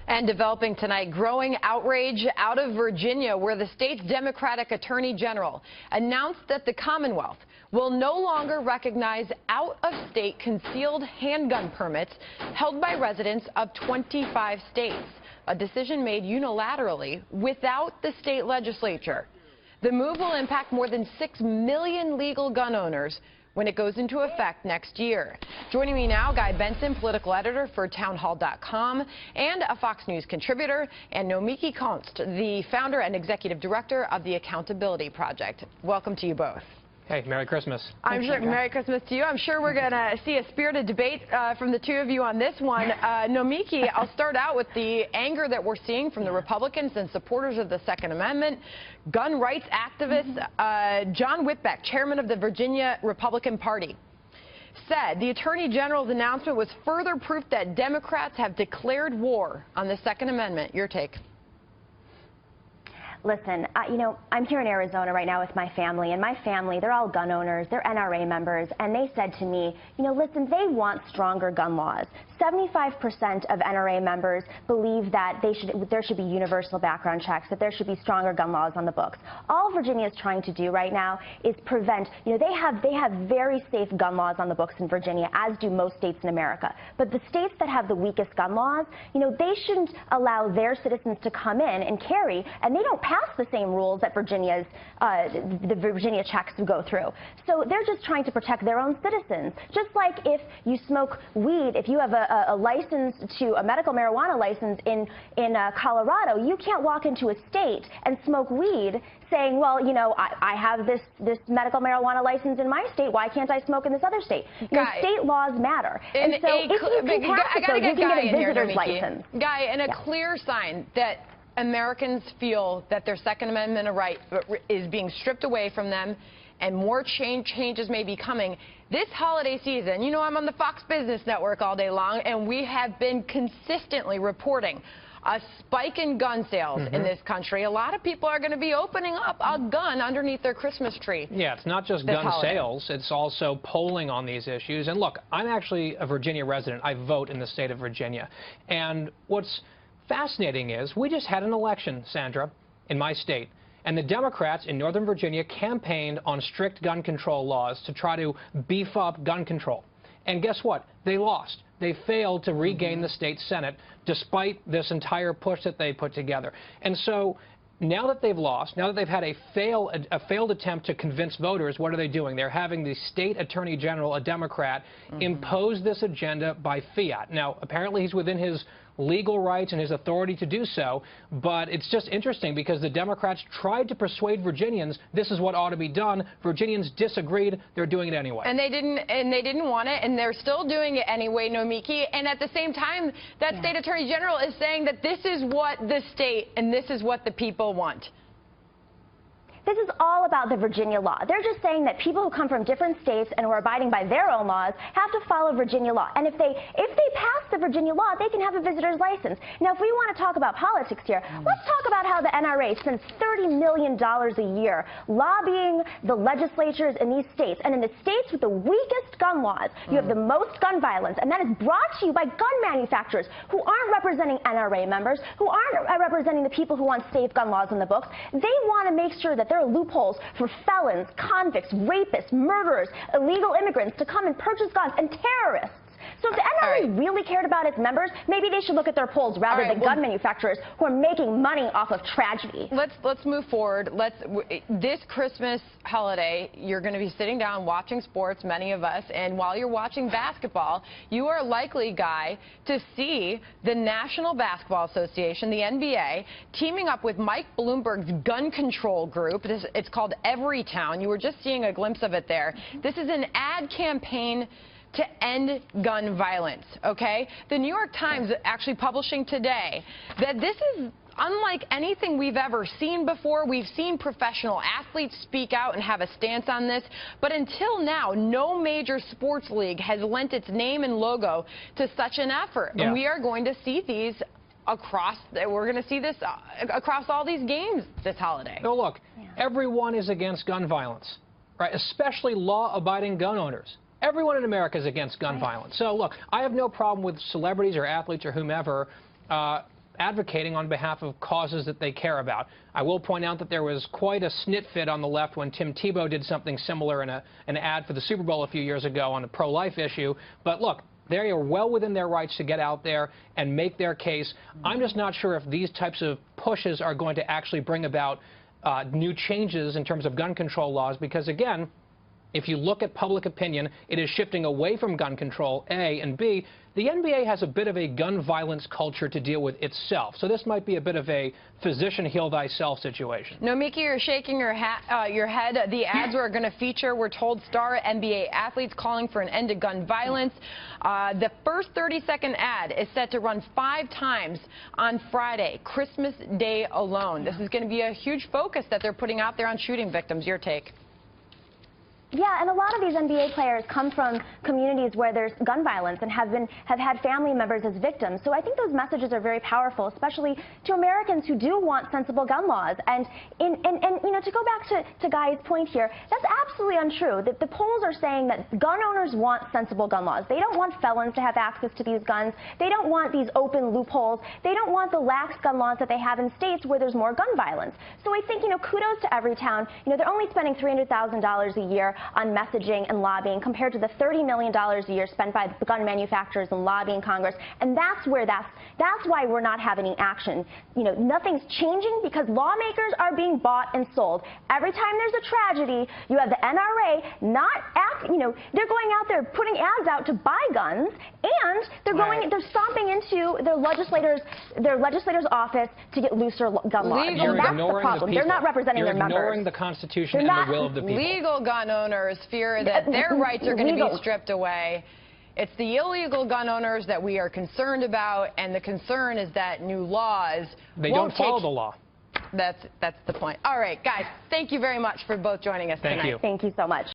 And developing tonight, growing outrage out of Virginia, where the state's Democratic Attorney General announced that the Commonwealth will no longer recognize out-of-state concealed handgun permits held by residents of 25 states, a decision made unilaterally without the state legislature. The move will impact more than 6 million legal gun owners when it goes into effect next year. Joining me now, Benson, political editor for townhall.com and a Fox News contributor, and Nomiki Konst, the founder and executive director of the Accountability Project. Welcome to you both. Hey, Merry Christmas. I'm sure. Merry Christmas to you. I'm sure we're going to see a spirited debate from the two of you on this one. Nomiki, I'll start out with the anger that we're seeing from the Republicans and supporters of the Second Amendment. Gun rights activist John Whitbeck, chairman of the Virginia Republican Party, said the Attorney General's announcement was further proof that Democrats have declared war on the Second Amendment. Your take? Listen, I'm here in Arizona right now with my family, and my family, they're all gun owners, they're NRA members, and they said to me, listen, they want stronger gun laws. 75% of NRA members believe that there should be universal background checks, that there should be stronger gun laws on the books. All Virginia is trying to do right now is prevent, they have very safe gun laws on the books in Virginia, as do most states in America. But the states that have the weakest gun laws, they shouldn't allow their citizens to come in and carry, and they don't pass the same rules that the Virginia checks go through. So they're just trying to protect their own citizens. Just like if you smoke weed, if you have a license to a medical marijuana license in Colorado, you can't walk into a state and smoke weed saying, well, I have this medical marijuana license in my state. Why can't I smoke in this other state? State laws matter. And so if you can pass it, though, you can get a visitor's license. Guy, and a clear sign that Americans feel that their Second Amendment right is being stripped away from them and more changes may be coming. This holiday season, I'm on the Fox Business Network all day long, and we have been consistently reporting a spike in gun sales in this country. A lot of people are going to be opening up a gun underneath their Christmas tree. Yeah, it's not just gun sales, it's also polling on these issues. And look, I'm actually a Virginia resident. I vote in the state of Virginia. And what's fascinating is we just had an election, Sandra, in my state, and the Democrats in Northern Virginia campaigned on strict gun control laws to try to beef up gun control. And guess what? They lost. They failed to regain the state Senate despite this entire push that they put together. And so now that they've lost, now that they've had a failed attempt to convince voters, what are they doing? They're having the state attorney general, a Democrat, impose this agenda by fiat. Now, apparently he's within his legal rights and his authority to do so, but it's just interesting because the Democrats tried to persuade Virginians this is what ought to be done. Virginians disagreed. They're doing it anyway. And they didn't want it, and they're still doing it anyway, Nomiki. And at the same time, that state attorney general is saying that this is what the state and this is what the people want. This is all about the Virginia law. They're just saying that people who come from different states and who are abiding by their own laws have to follow Virginia law. And if they pass the Virginia law, they can have a visitor's license. Now, if we want to talk about politics here, let's talk about how the NRA spends $30 million a year lobbying the legislatures in these states. And in the states with the weakest gun laws, you have the most gun violence. And that is brought to you by gun manufacturers who aren't representing NRA members, who aren't representing the people who want safe gun laws in the books. They want to make sure that there are loopholes for felons, convicts, rapists, murderers, illegal immigrants to come and purchase guns, and terrorists. So if the NRA really cared about its members, maybe they should look at their polls rather than gun manufacturers who are making money off of tragedy. Let's move forward. This Christmas holiday, you're going to be sitting down watching sports, many of us, and while you're watching basketball, you are likely, Guy, to see the National Basketball Association, the NBA, teaming up with Mike Bloomberg's gun control group. It's called Everytown. You were just seeing a glimpse of it there. This is an ad campaign to end gun violence, okay? The New York Times actually publishing today that this is unlike anything we've ever seen before. We've seen professional athletes speak out and have a stance on this, but until now, no major sports league has lent its name and logo to such an effort. And we are going to see these we're going to see this across all these games this holiday. No, look, everyone is against gun violence, right? Especially law-abiding gun owners. Everyone in America is against gun violence. So, look, I have no problem with celebrities or athletes or whomever advocating on behalf of causes that they care about. I will point out that there was quite a snit fit on the left when Tim Tebow did something similar in an ad for the Super Bowl a few years ago on a pro-life issue. But look, they are well within their rights to get out there and make their case. I'm just not sure if these types of pushes are going to actually bring about new changes in terms of gun control laws, because, again, if you look at public opinion, it is shifting away from gun control, A, and B, the NBA has a bit of a gun violence culture to deal with itself. So this might be a bit of a physician heal thyself situation. No, Miki, you're shaking your head. The ads we're going to feature, we're told, star NBA athletes calling for an end to gun violence. The first 30-second ad is set to run 5 times on Friday, Christmas Day alone. This is going to be a huge focus that they're putting out there on shooting victims. Your take? Yeah, and a lot of these NBA players come from communities where there's gun violence and have had family members as victims. So I think those messages are very powerful, especially to Americans who do want sensible gun laws. And you know, to go back to Guy's point here, that's absolutely untrue. The polls are saying that gun owners want sensible gun laws. They don't want felons to have access to these guns. They don't want these open loopholes. They don't want the lax gun laws that they have in states where there's more gun violence. So I think, you know, kudos to Everytown. You know, they're only spending $300,000 a year on messaging and lobbying compared to the $30 million a year spent by the gun manufacturers and lobbying Congress. And that's why we're not having any action. You know, nothing's changing because lawmakers are being bought and sold. Every time there's a tragedy, you have the NRA they're going out there putting ads out to buy guns, and they're stomping into their legislator's office to get looser gun laws. And that's the problem. They're not representing their members. You're ignoring the Constitution and the will of the people. Legal gun owners fear that their rights are going to be stripped away. It's the illegal gun owners that we are concerned about, and the concern is that new laws They don't follow the law. That's the point. All right, guys, thank you very much for both joining us tonight. Thank you. Thank you so much.